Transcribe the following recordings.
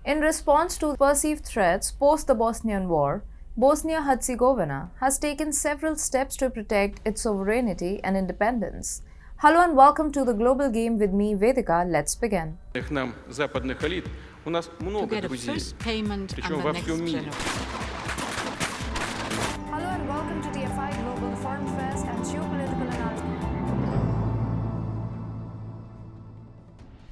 In response to perceived threats post the Bosnian War, Bosnia-Herzegovina has taken several steps to protect its sovereignty and independence. Hello and welcome to the Global Game with me, Vedika. Let's begin. Нам западных элит у нас много друзей, причем во всем мире. Hello and welcome to TFIGlobal Foreign Affairs and Geopolitical Analysis.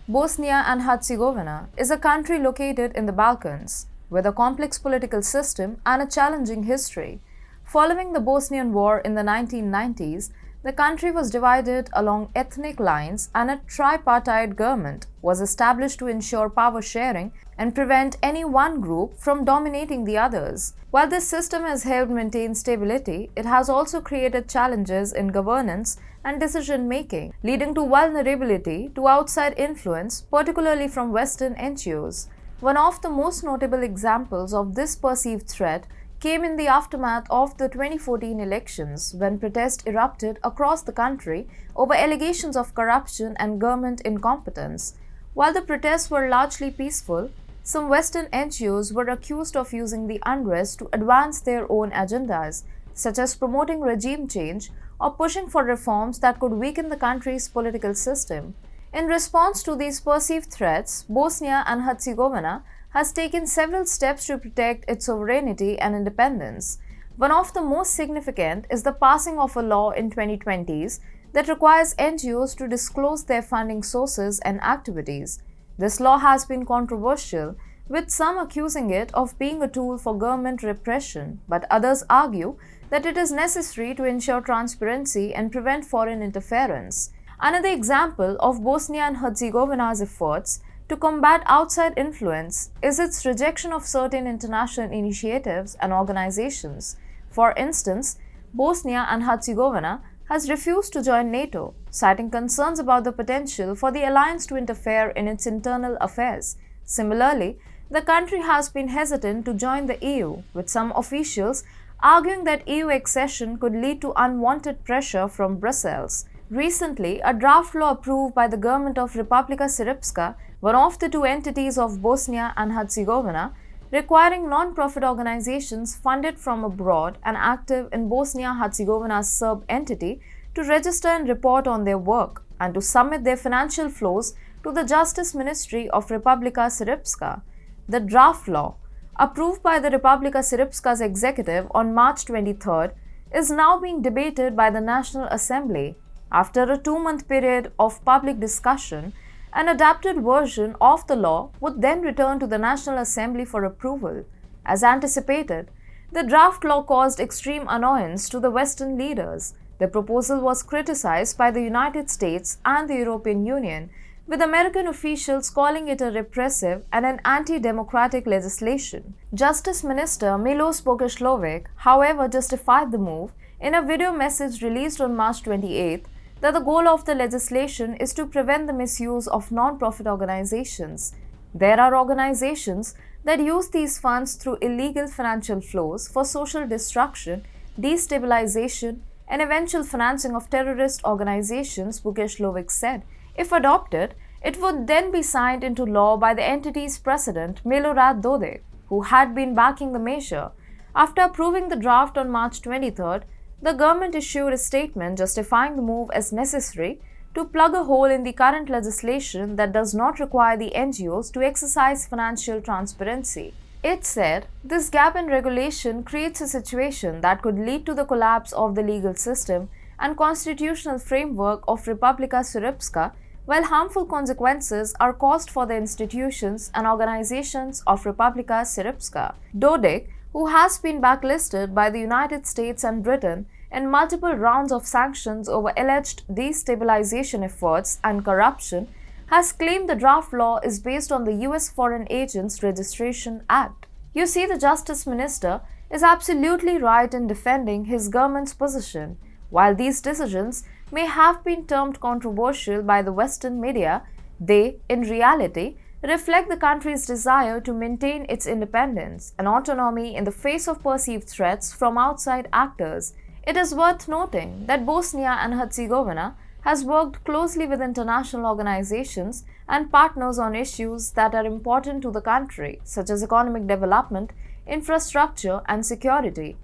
Bosnia and Herzegovina is a country located in the Balkans, with a complex political system and a challenging history. Following the Bosnian War in the 1990s, the country was divided along ethnic lines and a tripartite government was established to ensure power sharing and prevent any one group from dominating the others. While this system has helped maintain stability, it has also created challenges in governance and decision-making, leading to vulnerability to outside influence, particularly from Western NGOs. One of the most notable examples of this perceived threat came in the aftermath of the 2014 elections, when protests erupted across the country over allegations of corruption and government incompetence. While the protests were largely peaceful, some Western NGOs were accused of using the unrest to advance their own agendas, such as promoting regime change or pushing for reforms that could weaken the country's political system. In response to these perceived threats, Bosnia and Herzegovina has taken several steps to protect its sovereignty and independence. One of the most significant is the passing of a law in 2020s that requires NGOs to disclose their funding sources and activities. This law has been controversial, with some accusing it of being a tool for government repression, but others argue that it is necessary to ensure transparency and prevent foreign interference. Another example of Bosnia and Herzegovina's efforts to combat outside influence is its rejection of certain international initiatives and organizations. For instance, Bosnia and Herzegovina has refused to join NATO, citing concerns about the potential for the alliance to interfere in its internal affairs. Similarly, the country has been hesitant to join the EU, with some officials arguing that EU accession could lead to unwanted pressure from Brussels. Recently, a draft law approved by the government of Republika Srpska, one of the two entities of Bosnia and Herzegovina, requiring non-profit organizations funded from abroad and active in Bosnia-Herzegovina's Serb entity to register and report on their work and to submit their financial flows to the Justice Ministry of Republika Srpska. The draft law, approved by the Republika Srpska's executive on March 23rd, is now being debated by the National Assembly. After a 2-month period of public discussion, an adapted version of the law would then return to the National Assembly for approval. As anticipated, the draft law caused extreme annoyance to the Western leaders. The proposal was criticized by the United States and the European Union, with American officials calling it a repressive and an anti-democratic legislation. Justice Minister Milos Boguslavovic, however, justified the move in a video message released on March 28th that the goal of the legislation is to prevent the misuse of non-profit organizations. There are organizations that use these funds through illegal financial flows for social destruction, destabilization, and eventual financing of terrorist organizations, Boguslavovic said. If adopted, it would then be signed into law by the entity's president, Milorad Dodik, who had been backing the measure. After approving the draft on March 23rd, the government issued a statement justifying the move as necessary to plug a hole in the current legislation that does not require the NGOs to exercise financial transparency. It said, "This gap in regulation creates a situation that could lead to the collapse of the legal system and constitutional framework of Republika Srpska, while harmful consequences are caused for the institutions and organizations of Republika Srpska." Dodik, who has been blacklisted by the United States and Britain in multiple rounds of sanctions over alleged destabilization efforts and corruption, has claimed the draft law is based on the US Foreign Agents Registration Act. You see, the Justice Minister is absolutely right in defending his government's position. While these decisions may have been termed controversial by the Western media, they, in reality, reflect the country's desire to maintain its independence and autonomy in the face of perceived threats from outside actors. It is worth noting that Bosnia and Herzegovina has worked closely with international organizations and partners on issues that are important to the country, such as economic development, infrastructure, and security.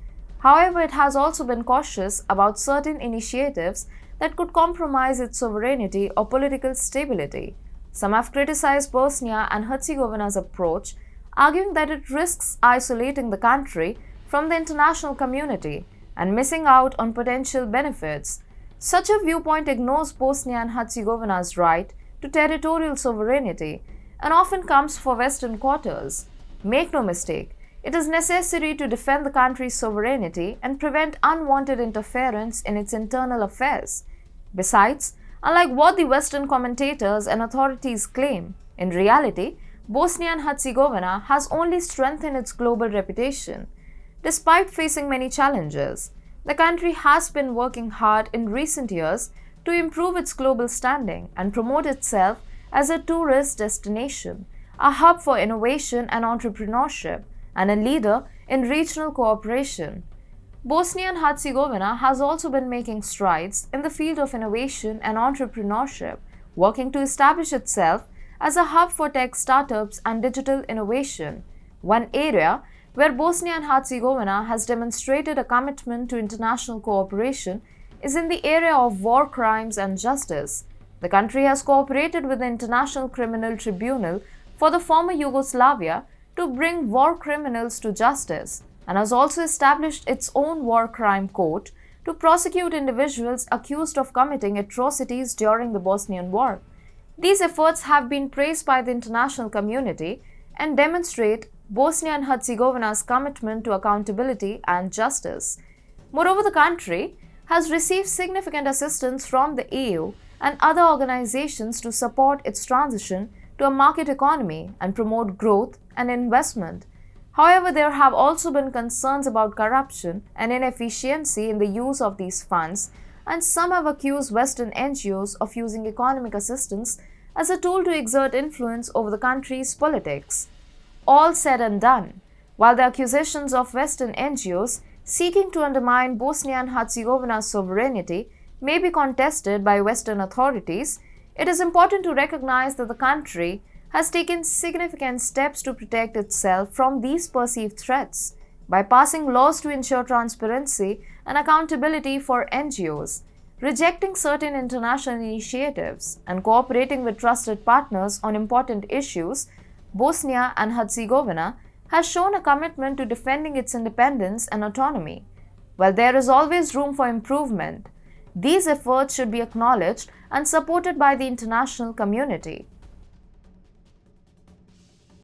However, it has also been cautious about certain initiatives that could compromise its sovereignty or political stability. Some have criticized Bosnia and Herzegovina's approach, arguing that it risks isolating the country from the international community and missing out on potential benefits. Such a viewpoint ignores Bosnia and Herzegovina's right to territorial sovereignty and often comes for Western quarters. Make no mistake, it is necessary to defend the country's sovereignty and prevent unwanted interference in its internal affairs. Besides, unlike what the Western commentators and authorities claim, in reality, Bosnia and Herzegovina has only strengthened its global reputation. Despite facing many challenges, the country has been working hard in recent years to improve its global standing and promote itself as a tourist destination, a hub for innovation and entrepreneurship, and a leader in regional cooperation. Bosnia and Herzegovina has also been making strides in the field of innovation and entrepreneurship, working to establish itself as a hub for tech startups and digital innovation. One area where Bosnia and Herzegovina has demonstrated a commitment to international cooperation is in the area of war crimes and justice. The country has cooperated with the International Criminal Tribunal for the former Yugoslavia to bring war criminals to justice, and has also established its own war crime court to prosecute individuals accused of committing atrocities during the Bosnian War. These efforts have been praised by the international community and demonstrate Bosnia and Herzegovina's commitment to accountability and justice. Moreover, the country has received significant assistance from the EU and other organizations to support its transition to a market economy and promote growth and investment. However, there have also been concerns about corruption and inefficiency in the use of these funds, and some have accused Western NGOs of using economic assistance as a tool to exert influence over the country's politics. All said and done, while the accusations of Western NGOs seeking to undermine Bosnia and Herzegovina's sovereignty may be contested by Western authorities, it is important to recognize that the country has taken significant steps to protect itself from these perceived threats by passing laws to ensure transparency and accountability for NGOs, rejecting certain international initiatives, and cooperating with trusted partners on important issues. Bosnia and Herzegovina has shown a commitment to defending its independence and autonomy. While there is always room for improvement, these efforts should be acknowledged and supported by the international community.